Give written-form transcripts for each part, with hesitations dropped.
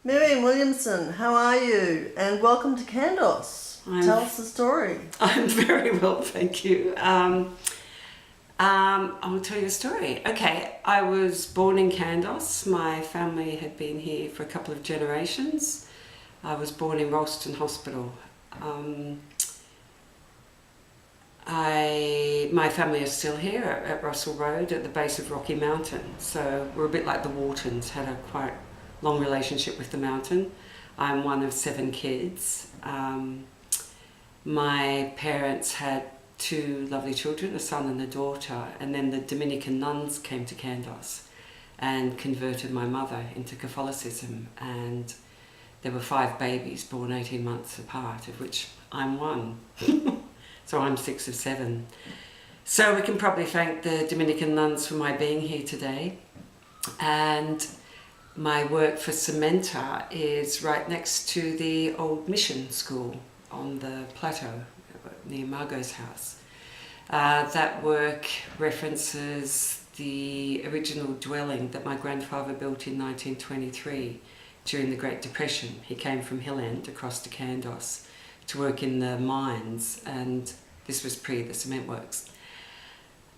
Miriam Williamson, how are you? And welcome to Kandos. Tell us the story. I'm very well, thank you. I'll tell you a story. Okay, I was born in Kandos. My family had been here for a couple of generations. I was born in Ralston Hospital. My family is still here at Russell Road at the base of Rocky Mountain. So we're a bit like the Waltons, had a quite long relationship with the mountain. I'm one of 7 kids. My parents had 2 lovely children, a son and a daughter, and then the Dominican nuns came to Kandos and converted my mother into Catholicism, and there were 5 babies born 18 months apart, of which I'm one. So I'm 6 of 7. So we can probably thank the Dominican nuns for my being here today. And my work for Cementa is right next to the old mission school on the plateau near Margot's house. That work references the original dwelling that my grandfather built in 1923 during the Great Depression. He came from Hill End across to Kandos to work in the mines, and this was pre the cement works.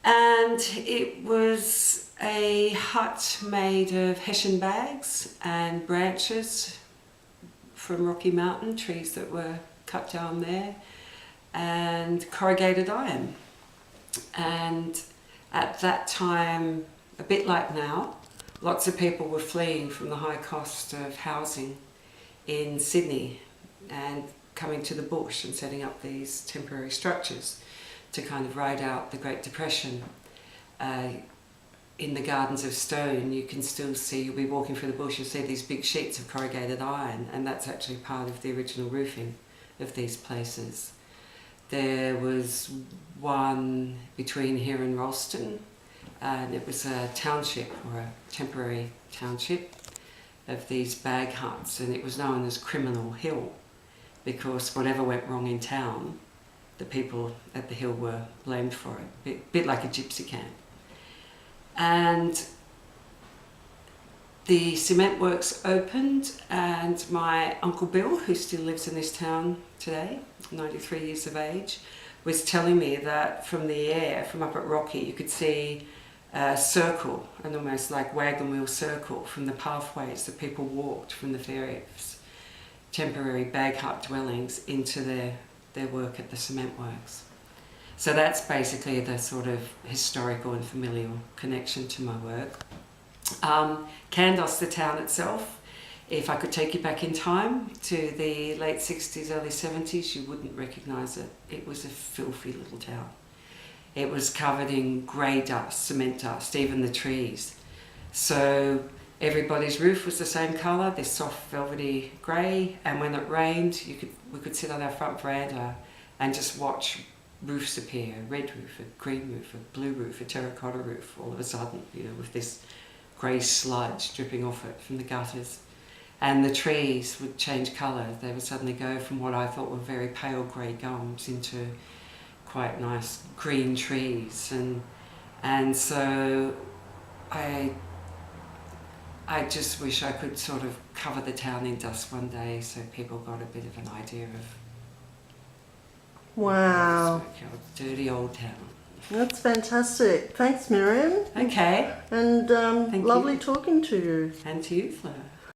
And it was a hut made of hessian bags and branches from Rocky Mountain, trees that were cut down there, and corrugated iron. And at that time, a bit like now, lots of people were fleeing from the high cost of housing in Sydney and coming to the bush and setting up these temporary structures to kind of ride out the Great Depression. In the Gardens of Stone, you can still see, you'll be walking through the bush, you'll see these big sheets of corrugated iron, and that's actually part of the original roofing of these places. There was one between here and Ralston, and it was a township, or a temporary township, of these bag huts, and it was known as Criminal Hill, because whatever went wrong in town, the people at the hill were blamed for it, a bit like a gypsy camp. And the cement works opened, and my Uncle Bill, who still lives in this town today, 93 years of age, was telling me that from the air, from up at Rocky, you could see a circle, an almost like wagon wheel circle from the pathways that people walked from the various temporary bag hut dwellings into their work at the cement works. So that's basically the sort of historical and familial connection to my work. Kandos, the town itself, if I could take you back in time to the late 60s, early 70s, you wouldn't recognise it. It was a filthy little town. It was covered in grey dust, cement dust, even the trees. So everybody's roof was the same colour, this soft velvety grey, and when it rained, we could sit on our front veranda and just watch roofs appear, a red roof, a green roof, a blue roof, a terracotta roof, all of a sudden, with this grey sludge dripping off it from the gutters. And the trees would change colour. They would suddenly go from what I thought were very pale grey gums into quite nice green trees. And so I just wish I could sort of cover the town in dust one day so people got a bit of an idea of wow, dirty old town. That's fantastic. Thanks, Miriam. Okay. And lovely talking to you. And to you, Fleur.